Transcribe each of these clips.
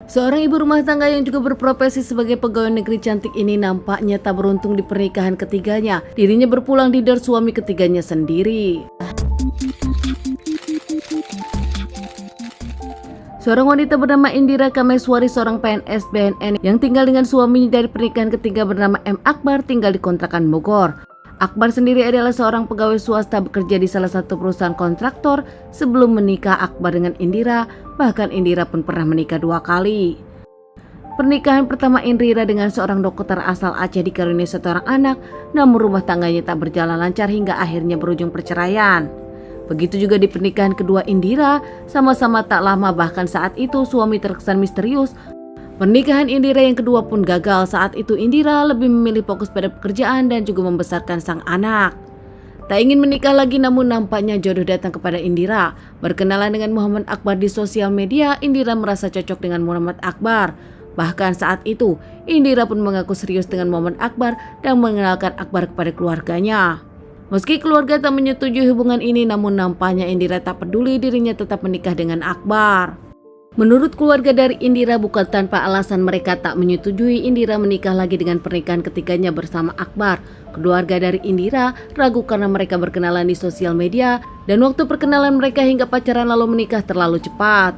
Seorang ibu rumah tangga yang juga berprofesi sebagai pegawai negeri cantik ini nampaknya tak beruntung di pernikahan ketiganya. Dirinya berpulang di dar suami ketiganya sendiri. Seorang wanita bernama Indira Kameswari, seorang PNS BNN yang tinggal dengan suaminya dari pernikahan ketiga bernama M. Akbar, tinggal di kontrakan Bogor. Akbar sendiri adalah seorang pegawai swasta bekerja di salah satu perusahaan kontraktor. Sebelum menikah Akbar dengan Indira, bahkan Indira pun pernah menikah 2 kali. Pernikahan pertama Indira dengan seorang dokter asal Aceh dikaruniai 1 orang anak, namun rumah tangganya tak berjalan lancar hingga akhirnya berujung perceraian. Begitu juga di pernikahan kedua Indira, sama-sama tak lama, bahkan saat itu suami terkesan misterius. Pernikahan Indira yang kedua pun gagal. Saat itu Indira lebih memilih fokus pada pekerjaan dan juga membesarkan sang anak. Tak ingin menikah lagi, namun nampaknya jodoh datang kepada Indira. Berkenalan dengan Muhammad Akbar di sosial media, Indira merasa cocok dengan Muhammad Akbar. Bahkan saat itu, Indira pun mengaku serius dengan Muhammad Akbar dan mengenalkan Akbar kepada keluarganya. Meski keluarga tak menyetujui hubungan ini, namun nampaknya Indira tak peduli, dirinya tetap menikah dengan Akbar. Menurut keluarga dari Indira, bukan tanpa alasan mereka tak menyetujui Indira menikah lagi dengan pernikahan ketiganya bersama Akbar. Keluarga dari Indira ragu karena mereka berkenalan di sosial media dan waktu perkenalan mereka hingga pacaran lalu menikah terlalu cepat.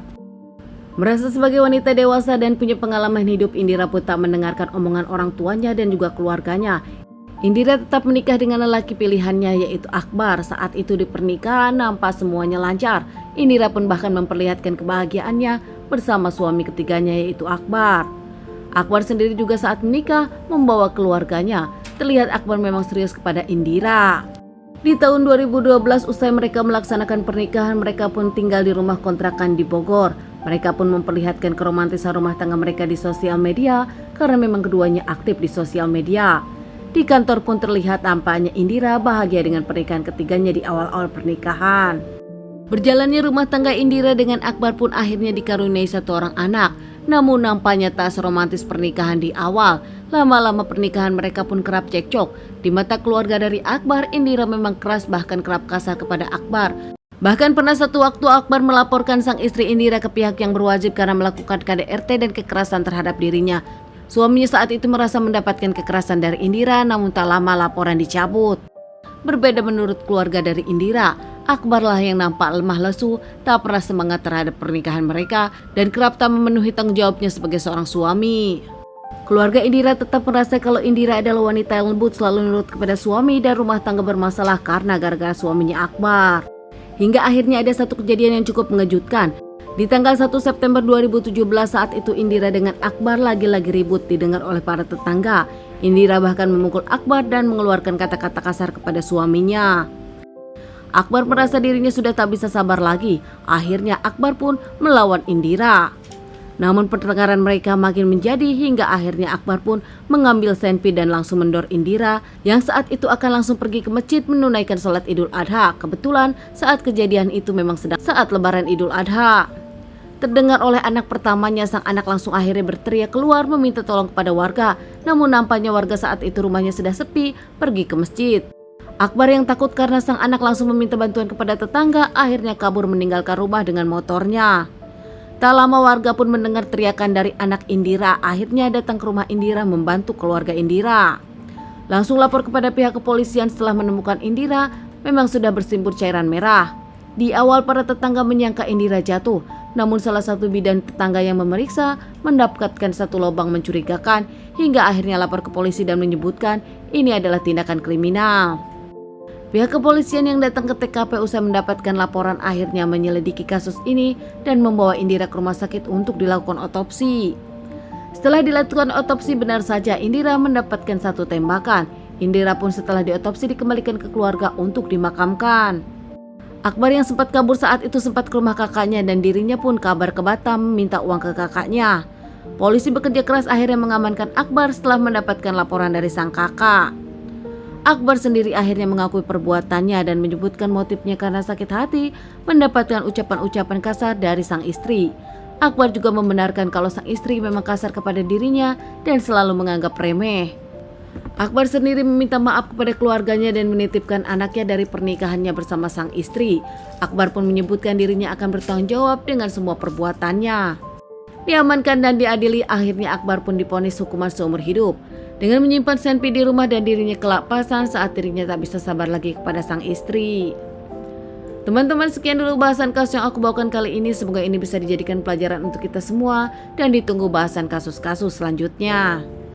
Merasa sebagai wanita dewasa dan punya pengalaman hidup, Indira pun tak mendengarkan omongan orang tuanya dan juga keluarganya. Indira tetap menikah dengan lelaki pilihannya, yaitu Akbar. Saat itu di pernikahan nampak semuanya lancar. Indira pun bahkan memperlihatkan kebahagiaannya bersama suami ketiganya, yaitu Akbar. Akbar sendiri juga saat menikah membawa keluarganya. Terlihat Akbar memang serius kepada Indira. Di tahun 2012 usai mereka melaksanakan pernikahan, mereka pun tinggal di rumah kontrakan di Bogor. Mereka pun memperlihatkan keromantisan rumah tangga mereka di sosial media karena memang keduanya aktif di sosial media. Di kantor pun terlihat tampaknya Indira bahagia dengan pernikahan ketiganya di awal-awal pernikahan. Berjalannya rumah tangga Indira dengan Akbar pun akhirnya dikaruniai 1 orang anak. Namun nampaknya tak seromantis pernikahan di awal. Lama-lama pernikahan mereka pun kerap cekcok. Di mata keluarga dari Akbar, Indira memang keras, bahkan kerap kasar kepada Akbar. Bahkan pernah satu waktu Akbar melaporkan sang istri Indira ke pihak yang berwajib karena melakukan KDRT dan kekerasan terhadap dirinya. Suaminya saat itu merasa mendapatkan kekerasan dari Indira, namun tak lama laporan dicabut. Berbeda menurut keluarga dari Indira, Akbarlah yang nampak lemah lesu, tak pernah semangat terhadap pernikahan mereka, dan kerap tak memenuhi tanggung jawabnya sebagai seorang suami. Keluarga Indira tetap merasa kalau Indira adalah wanita yang lembut, selalu nurut kepada suami, dan rumah tangga bermasalah karena gara-gara suaminya Akbar. Hingga akhirnya ada satu kejadian yang cukup mengejutkan. Di tanggal 1 September 2017 saat itu Indira dengan Akbar lagi-lagi ribut didengar oleh para tetangga. Indira bahkan memukul Akbar dan mengeluarkan kata-kata kasar kepada suaminya. Akbar merasa dirinya sudah tak bisa sabar lagi. Akhirnya Akbar pun melawan Indira. Namun pertengkaran mereka makin menjadi hingga akhirnya Akbar pun mengambil senpi dan langsung mendor Indira yang saat itu akan langsung pergi ke masjid menunaikan sholat Idul Adha. Kebetulan saat kejadian itu memang sedang saat lebaran Idul Adha. Terdengar oleh anak pertamanya, sang anak langsung akhirnya berteriak keluar meminta tolong kepada warga. Namun nampaknya warga saat itu rumahnya sudah sepi, pergi ke masjid. Akbar yang takut karena sang anak langsung meminta bantuan kepada tetangga, akhirnya kabur meninggalkan rumah dengan motornya. Tak lama warga pun mendengar teriakan dari anak Indira, akhirnya datang ke rumah Indira membantu keluarga Indira. Langsung lapor kepada pihak kepolisian setelah menemukan Indira memang sudah bersimbur cairan merah. Di awal para tetangga menyangka Indira jatuh, namun salah satu bidan tetangga yang memeriksa mendapatkan satu lubang mencurigakan hingga akhirnya lapor ke polisi dan menyebutkan ini adalah tindakan kriminal. Pihak kepolisian yang datang ke TKP usai mendapatkan laporan akhirnya menyelidiki kasus ini dan membawa Indira ke rumah sakit untuk dilakukan otopsi. Setelah dilakukan otopsi, benar saja Indira mendapatkan 1 tembakan. Indira pun setelah diotopsi dikembalikan ke keluarga untuk dimakamkan. Akbar yang sempat kabur saat itu sempat ke rumah kakaknya dan dirinya pun kabar ke Batam meminta uang ke kakaknya. Polisi bekerja keras akhirnya mengamankan Akbar setelah mendapatkan laporan dari sang kakak. Akbar sendiri akhirnya mengakui perbuatannya dan menyebutkan motifnya karena sakit hati mendapatkan ucapan-ucapan kasar dari sang istri. Akbar juga membenarkan kalau sang istri memang kasar kepada dirinya dan selalu menganggap remeh. Akbar sendiri meminta maaf kepada keluarganya dan menitipkan anaknya dari pernikahannya bersama sang istri. Akbar pun menyebutkan dirinya akan bertanggung jawab dengan semua perbuatannya. diamankan dan diadili. Akhirnya Akbar pun divonis hukuman seumur hidup dengan menyimpan senpi di rumah dan dirinya kelak pasang saat dirinya tak bisa sabar lagi kepada sang istri. Teman-teman, sekian dulu bahasan kasus yang aku bawakan kali ini. Semoga ini bisa dijadikan pelajaran untuk kita semua dan ditunggu bahasan kasus-kasus selanjutnya.